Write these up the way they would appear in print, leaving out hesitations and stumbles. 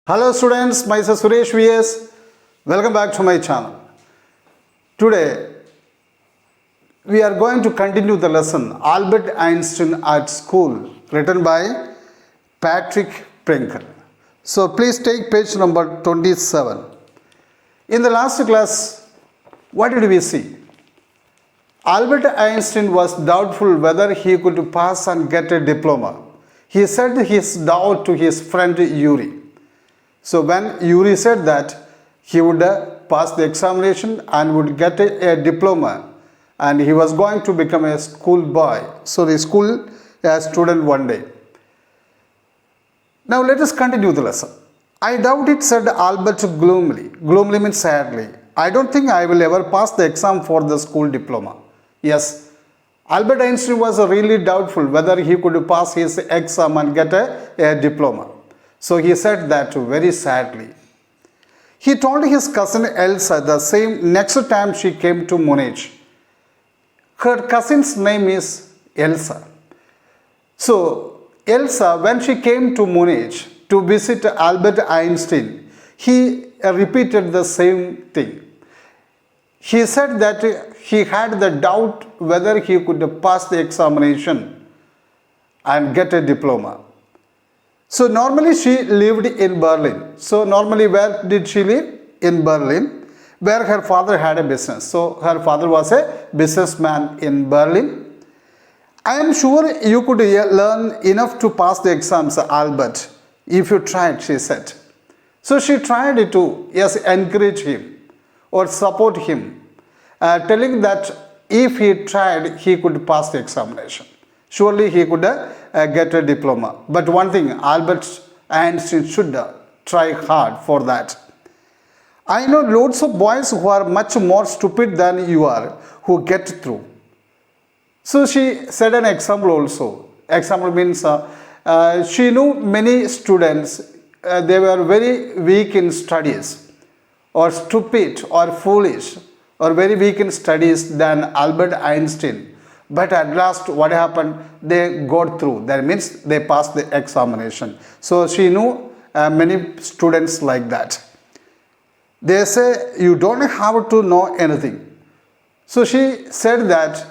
Hello students, myself Suresh VS. Welcome back to my channel. Today we are going to continue the lesson Albert Einstein at School, written by Patrick Pringle. So please take page number 27. In the last class, what did we see? Albert Einstein was doubtful whether he could pass and get a diploma. He said his doubt to his friend Yuri. So when Yuri said that he would pass the examination and would get a diploma and he was going to become a school boy, so the school student one day. Now let us continue the lesson. I doubt it, said Albert gloomily. Gloomily means sadly. I don't think I will ever pass the exam for the school diploma. Yes, Albert Einstein was really doubtful whether he could pass his exam and get a diploma. So he said that very sadly. He told his cousin Elsa the same next time she came to Munich. Her cousin's name is Elsa. So Elsa, when she came to Munich to visit Albert Einstein, he repeated the same thing. He said that he had the doubt whether he could pass the examination and get a diploma. So normally she lived in Berlin. So normally where did she live? In Berlin, where her father had a business. So her father was a businessman in Berlin. I am sure you could learn enough to pass the exams, Albert, if you tried, she said. So she tried to, yes, encourage him or support him, telling that if he tried, he could pass the examination. Surely he could get a diploma. But one thing, Albert Einstein should try hard for that. I know loads of boys who are much more stupid than you are who get through. So she said an example also. Example means she knew many students, they were very weak in studies or stupid or foolish or very weak in studies than Albert Einstein. But at last what happened? They got through. That means they passed the examination. So she knew many students like that. They say you don't have to know anything. So she said that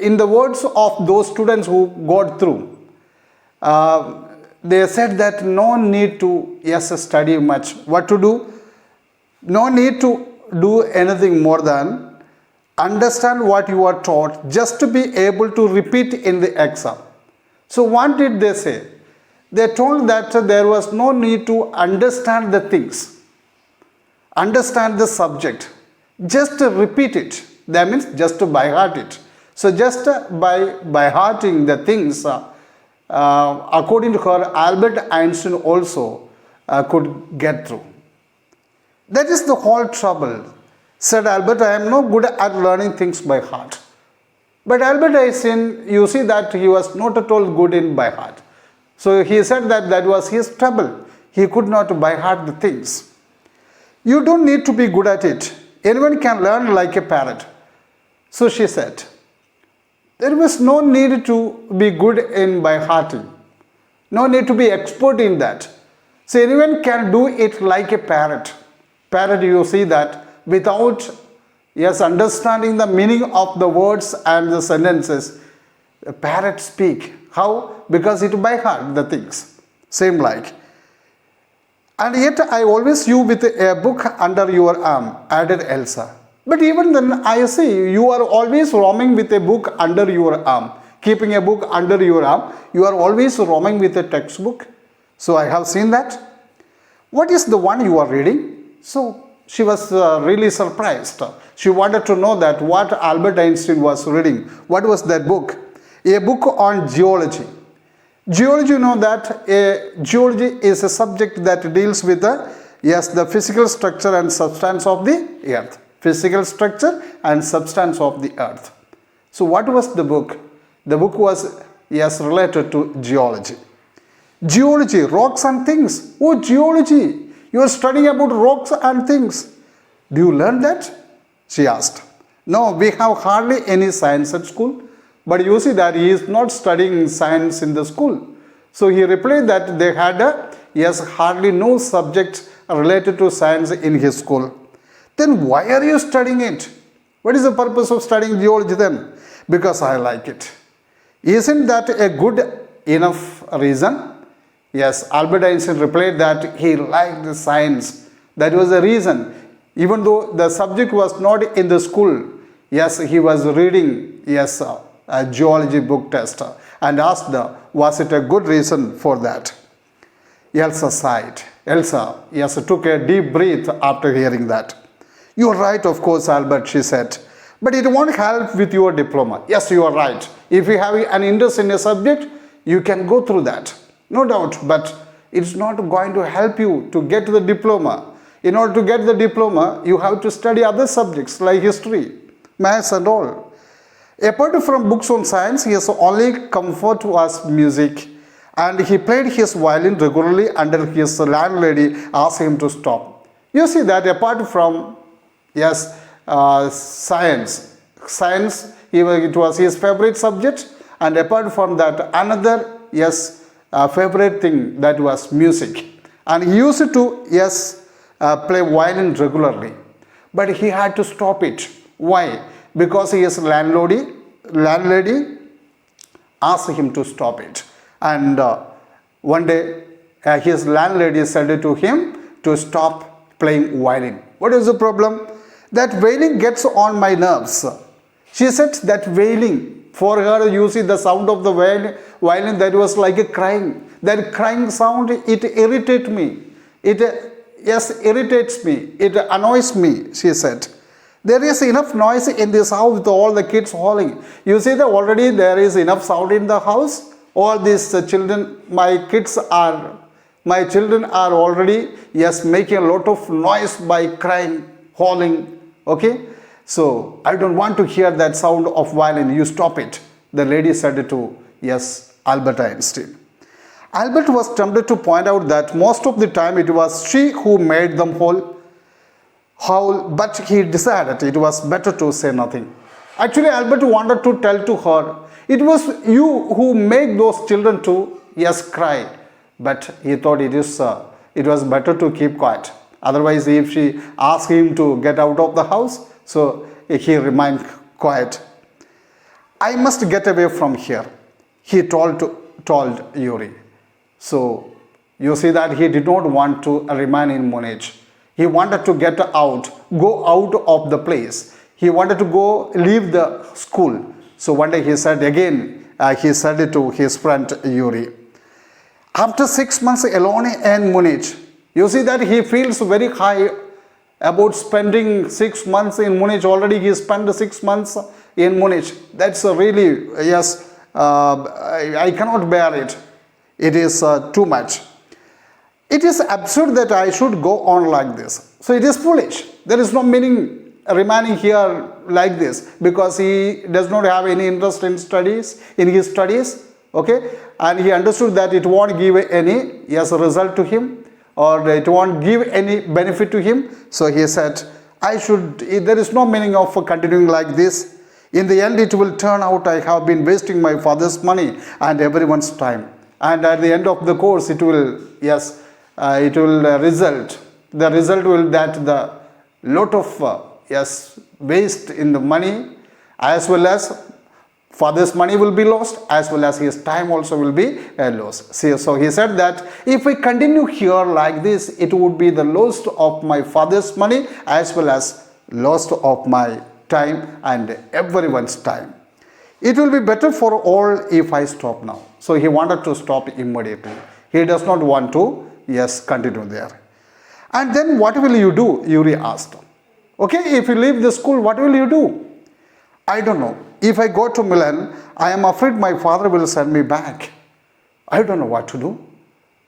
in the words of those students who got through, they said that no need to study much. What to do? No need to do anything more than understand what you are taught, just to be able to repeat in the exam. So what did they say? They told that there was no need to understand the things, understand the subject, just repeat it. That means just to by heart it. So just by hearting the things, according to her, Albert Einstein also could get through. That is the whole trouble. Said Albert, I am no good at learning things by heart. But Albert Einstein, you see that he was not at all good in by heart. So he said that that was his trouble. He could not by heart the things. You don't need to be good at it. Anyone can learn like a parrot. So she said, there was no need to be good in by hearting. No need to be expert in that. So anyone can do it like a parrot. Parrot, you see that without understanding the meaning of the words and the sentences, a parrot speak. How? Because it by heart the things. Same like. And yet I always you with a book under your arm, added Elsa. But even then I see you are always roaming with a book under your arm. Keeping a book under your arm, you are always roaming with a textbook. So I have seen that. What is the one you are reading? So she was really surprised. She wanted to know that what Albert Einstein was reading. What was that book? A book on geology. Geology, you know that geology is a subject that deals with the physical structure and substance of the earth. Physical structure and substance of the earth. So what was the book? The book was related to geology. Geology, rocks and things. Oh, geology. You are studying about rocks and things. Do you learn that? She asked. No, we have hardly any science at school. But you see that he is not studying science in the school. So he replied that they had yes, hardly no subject related to science in his school. Then why are you studying it? What is the purpose of studying geology then? Because I like it. Isn't that a good enough reason? Yes, Albert Einstein replied that he liked the science. That was the reason. Even though the subject was not in the school, yes, he was reading, yes, a geology book test and asked, was it a good reason for that? Elsa sighed. Elsa, yes, took a deep breath after hearing that. You are right, of course, Albert, she said. But it won't help with your diploma. Yes, you are right. If you have an interest in a subject, you can go through that. No doubt, but it's not going to help you to get the diploma. In order to get the diploma, you have to study other subjects like history, maths and all. Apart from books on science, his only comfort was music. And he played his violin regularly until his landlady asked him to stop. You see that apart from, yes, science, it was his favorite subject, and apart from that, another, yes, favorite thing, that was music. And he used to, yes, play violin regularly, but he had to stop it. Why? Because his landlady asked him to stop it. And one day his landlady said to him to stop playing violin. What is the problem? That wailing gets on my nerves. She said that wailing, for her, you see the sound of the violin, that was like a crying. That crying sound, it irritates me. It, yes, irritates me. It annoys me, she said. There is enough noise in this house with all the kids howling. You see that already there is enough sound in the house. All these children, my children are already, yes, making a lot of noise by crying, howling. Okay? So, I don't want to hear that sound of violin. You stop it. The lady said to, yes, Albert Einstein. Albert was tempted to point out that most of the time it was she who made them howl, but he decided it was better to say nothing. Actually, Albert wanted to tell to her, it was you who made those children to, yes, cry. But he thought it was better to keep quiet. Otherwise, if she asked him to get out of the house, so he remained quiet. I must get away from here, he told Yuri. So, you see that he did not want to remain in Munich. He wanted to get out, go out of the place. He wanted to go leave the school. So one day he said again, he said it to his friend Yuri. After 6 months alone in Munich, you see that he feels very high about spending 6 months in Munich. Already he spent 6 months in Munich. That's really, yes, I cannot bear it. It is too much. It is absurd that I should go on like this. So it is foolish. There is no meaning remaining here like this, because he does not have any interest in his studies. Okay, and he understood that it won't give any, yes, result to him, or it won't give any benefit to him. So he said, there is no meaning of continuing like this. In the end, it will turn out I have been wasting my father's money and everyone's time. And at the end of the course, it will, yes, it will result. The result will that the lot of, yes, waste in the money, as well as father's money will be lost, as well as his time also will be lost. See, so he said that if I continue here like this, it would be the loss of my father's money as well as loss of my time and everyone's time. It will be better for all if I stop now. So he wanted to stop immediately. He does not want to, yes, continue there. And then what will you do? Yuri asked. Okay, if you leave the school, what will you do? I don't know. If I go to Milan, I am afraid my father will send me back. I don't know what to do.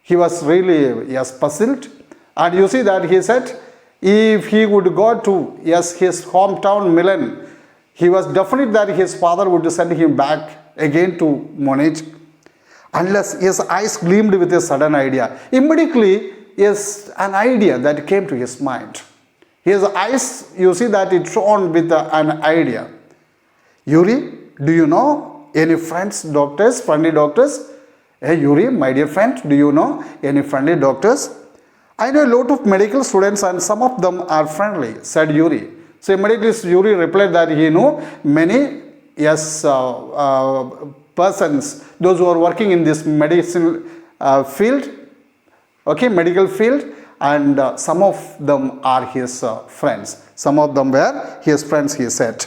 He was really, yes, puzzled. And you see that he said, if he would go to, yes, his hometown Milan, he was definite that his father would send him back again to Munich. Unless his eyes gleamed with a sudden idea. Immediately, yes, an idea that came to his mind. His eyes, you see that it shone with an idea. Yuri, do you know any friendly doctors? Hey Yuri, my dear friend, do you know any friendly doctors? I know a lot of medical students and some of them are friendly, said Yuri. So immediately Yuri replied that he knew many, yes, persons, those who are working in this medicine field, okay, medical field, and some of them are his friends. Some of them were his friends, he said.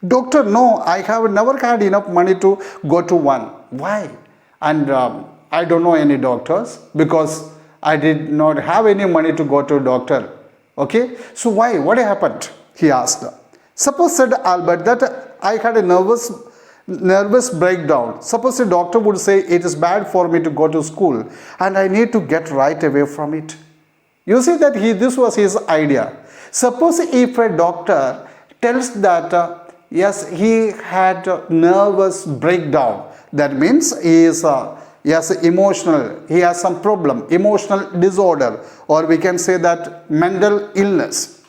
Doctor, no, I have never had enough money to go to one. Why? And I don't know any doctors because I did not have any money to go to a doctor. Okay, so why? What happened? He asked. Suppose, said Albert, that I had a nervous breakdown. Suppose a doctor would say it is bad for me to go to school and I need to get right away from it. You see that this was his idea. Suppose if a doctor tells that yes, he had a nervous breakdown, that means he is yes, emotional, he has some problem, emotional disorder, or we can say that mental illness.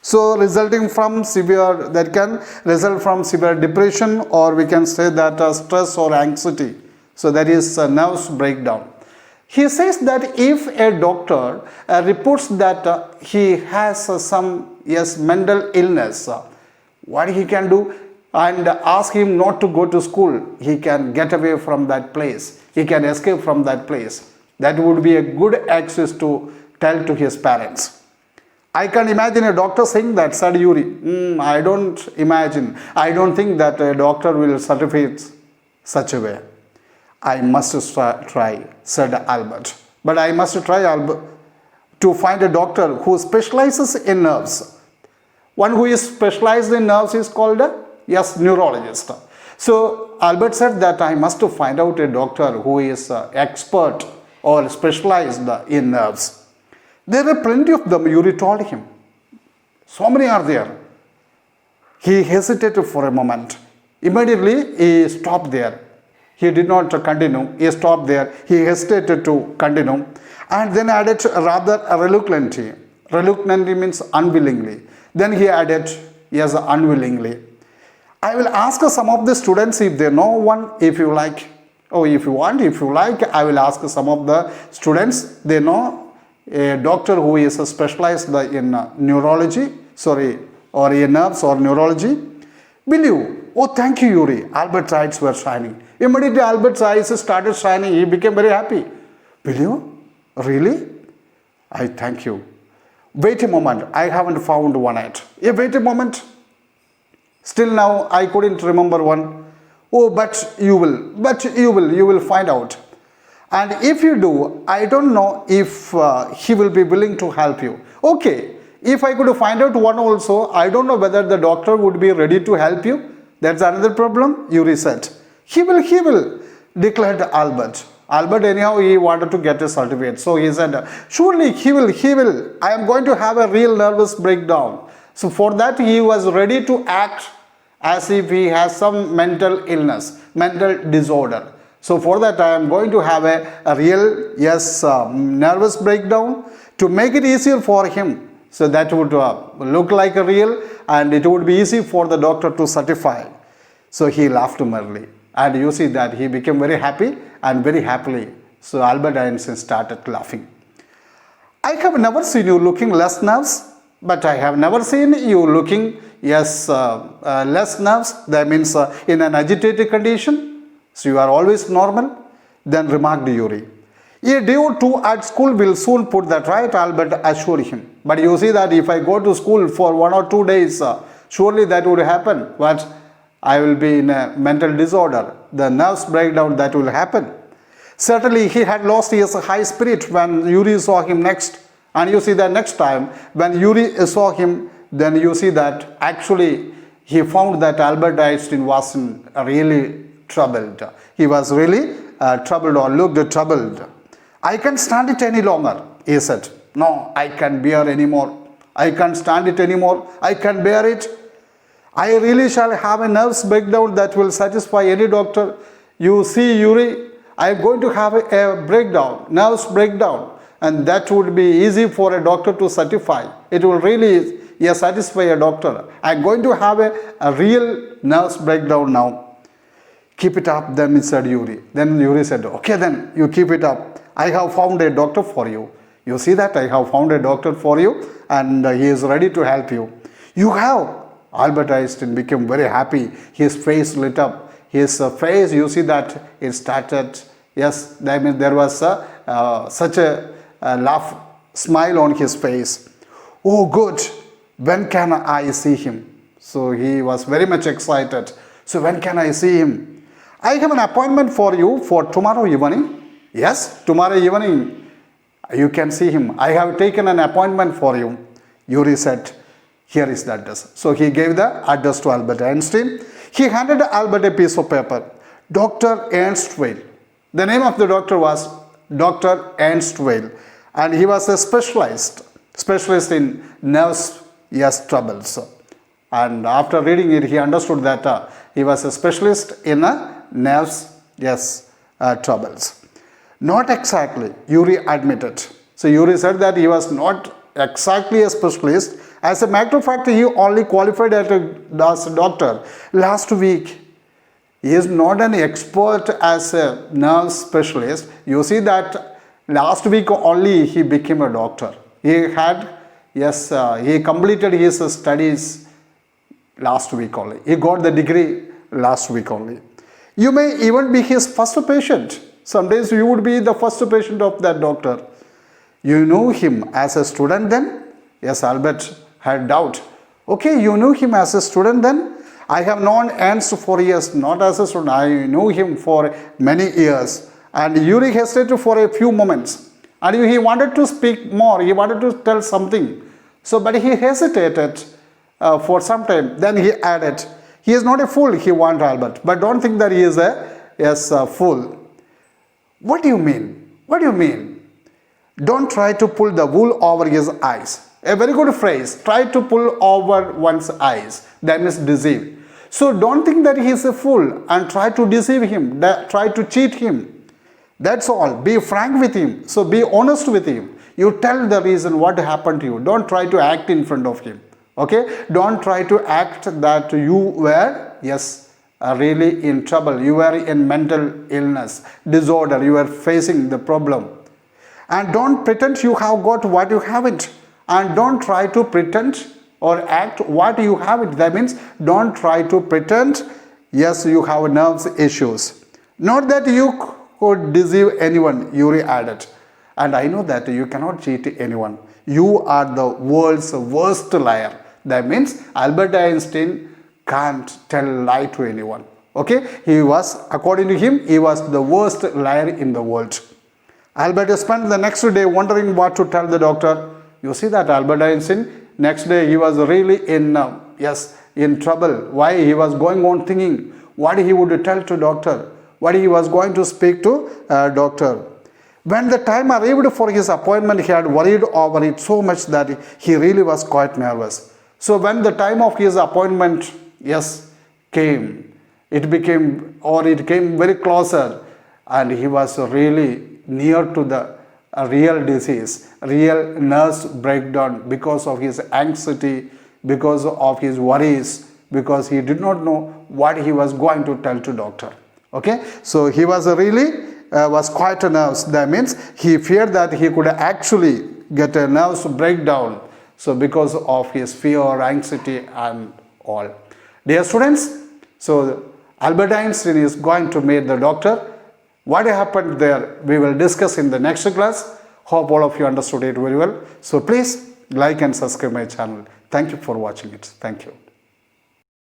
So resulting from severe, that can result from severe depression, or we can say that stress or anxiety. So that is nerves breakdown. He says that if a doctor reports that he has some yes mental illness, what he can do, and ask him not to go to school, he can get away from that place, he can escape from that place. That would be a good access to tell to his parents. I can imagine a doctor saying that, said Yuri. I don't imagine, I don't think that a doctor will certify such a way. I must try, said Albert. But I must try, Albert, to find a doctor who specializes in nerves. One who is specialized in nerves is called a yes, neurologist. So Albert said that I must find out a doctor who is expert or specialized in nerves. There are plenty of them, Yuri told him. So many are there. He hesitated for a moment. Immediately he stopped there. He did not continue. He stopped there. He hesitated to continue. And then added rather reluctantly. Reluctantly means unwillingly. Then he added, yes, unwillingly. I will ask some of the students if they know one, if you like. Oh, if you want, if you like, I will ask some of the students. They know a doctor who is specialized in neurology, or in nerves or neurology. Will you? Oh, thank you, Yuri. Albert's eyes were shining. Immediately Albert's eyes started shining. He became very happy. Will you? Really? I thank you. Wait a moment. I haven't found one yet. Wait a moment. Still now I couldn't remember one. Oh, but you will find out. And if you do, I don't know if he will be willing to help you. Okay, if I could find out one also, I don't know whether the doctor would be ready to help you. That's another problem, Yuri said. He will, declared Albert. Albert anyhow, he wanted to get a certificate. So he said, surely he will. I am going to have a real nervous breakdown. So for that he was ready to act as if he has some mental illness, mental disorder. So for that I am going to have a real, yes, nervous breakdown to make it easier for him. So that would look like a real, and it would be easy for the doctor to certify. So he laughed merrily. And you see that he became very happy and very happily. So Albert Einstein started laughing. I have never seen you looking less nervous, but I have never seen you looking, yes, less nervous. That means in an agitated condition. So you are always normal. Then remarked Yuri. A day or two at school will soon put that right, Albert assured him. But you see that if I go to school for 1 or 2 days, surely that would happen. But I will be in a mental disorder. The nerves breakdown, that will happen. Certainly he had lost his high spirit when Yuri saw him next. And you see that next time when Yuri saw him, then you see that actually he found that Albert Einstein was really troubled. He was really troubled, or looked troubled. I can't stand it any longer, he said. No, I can't bear anymore. I can't stand it anymore. I can't bear it. I really shall have a nervous breakdown that will satisfy any doctor. You see, Yuri, I am going to have a breakdown, nervous breakdown, and that would be easy for a doctor to certify. It will really satisfy a doctor. I am going to have a real nervous breakdown now. Keep it up, then said Yuri. Then Yuri said, okay, then you keep it up. I have found a doctor for you. You see that? I have found a doctor for you, and he is ready to help you. You have. Albert Einstein became very happy. His face lit up. His face, you see that it started, yes, that means there was such a laugh, smile on his face. Oh, good. When can I see him? So he was very much excited. So when can I see him? I have an appointment for you for tomorrow evening. Yes, tomorrow evening you can see him. I have taken an appointment for you. Yuri said, here is the address. So he gave the address to Albert Einstein. He handed Albert a piece of paper. Dr. Ernst Weil. The name of the doctor was Dr. Ernst Weil. And he was a specialist in nerves, yes, troubles. And after reading it, he understood that he was a specialist in nerves, yes, troubles. Not exactly, Yuri admitted. So Yuri said that he was not exactly a specialist. As a matter of fact, he only qualified as a doctor last week. He is not an expert as a nerve specialist. You see that last week only he became a doctor. He had, yes, he completed his studies last week only. He got the degree last week only. You may even be his first patient. Some days you would be the first patient of that doctor. You knew him as a student then? Yes, Albert had doubt. Okay, you knew him as a student then? I have known Ernst for years, not as a student. I knew him for many years. And Yuri hesitated for a few moments. And he wanted to speak more. He wanted to tell something. So, but he hesitated for some time. Then he added, he is not a fool, he warned Albert. But don't think that he is a fool. What do you mean? What do you mean? Don't try to pull the wool over his eyes. A very good phrase. Try to pull over one's eyes. That means deceive. So don't think that he is a fool and try to deceive him. Try to cheat him. That's all. Be frank with him. So be honest with him. You tell the reason what happened to you. Don't try to act in front of him. Okay? Don't try to act that you were, yes, really in trouble. You were in mental illness, disorder. You were facing the problem. And don't pretend you have got what you haven't. And don't try to pretend or act what you haven't. That means don't try to pretend, yes, you have nerves issues. Not that you could deceive anyone, Yuri added. And I know that you cannot cheat anyone. You are the world's worst liar. That means Albert Einstein can't tell a lie to anyone. Okay? He was, according to him, he was the worst liar in the world. Albert spent the next day wondering what to tell the doctor. You see that Albert Einstein, next day he was really in trouble. Why? He was going on thinking what he would tell to doctor, what he was going to speak to doctor. When the time arrived for his appointment, he had worried over it so much that he really was quite nervous. So when the time of his appointment, came, it came very closer, and he was really near to the real disease, real nerves breakdown because of his anxiety, because of his worries, because he did not know what he was going to tell to doctor. Okay, so he was really was quite nervous. That means he feared that he could actually get a nerves breakdown. So because of his fear, anxiety and all. Dear students, so Albert Einstein is going to meet the doctor. What happened there, we will discuss in the next class. Hope all of you understood it very well. So please like and subscribe my channel. Thank you for watching it. Thank you.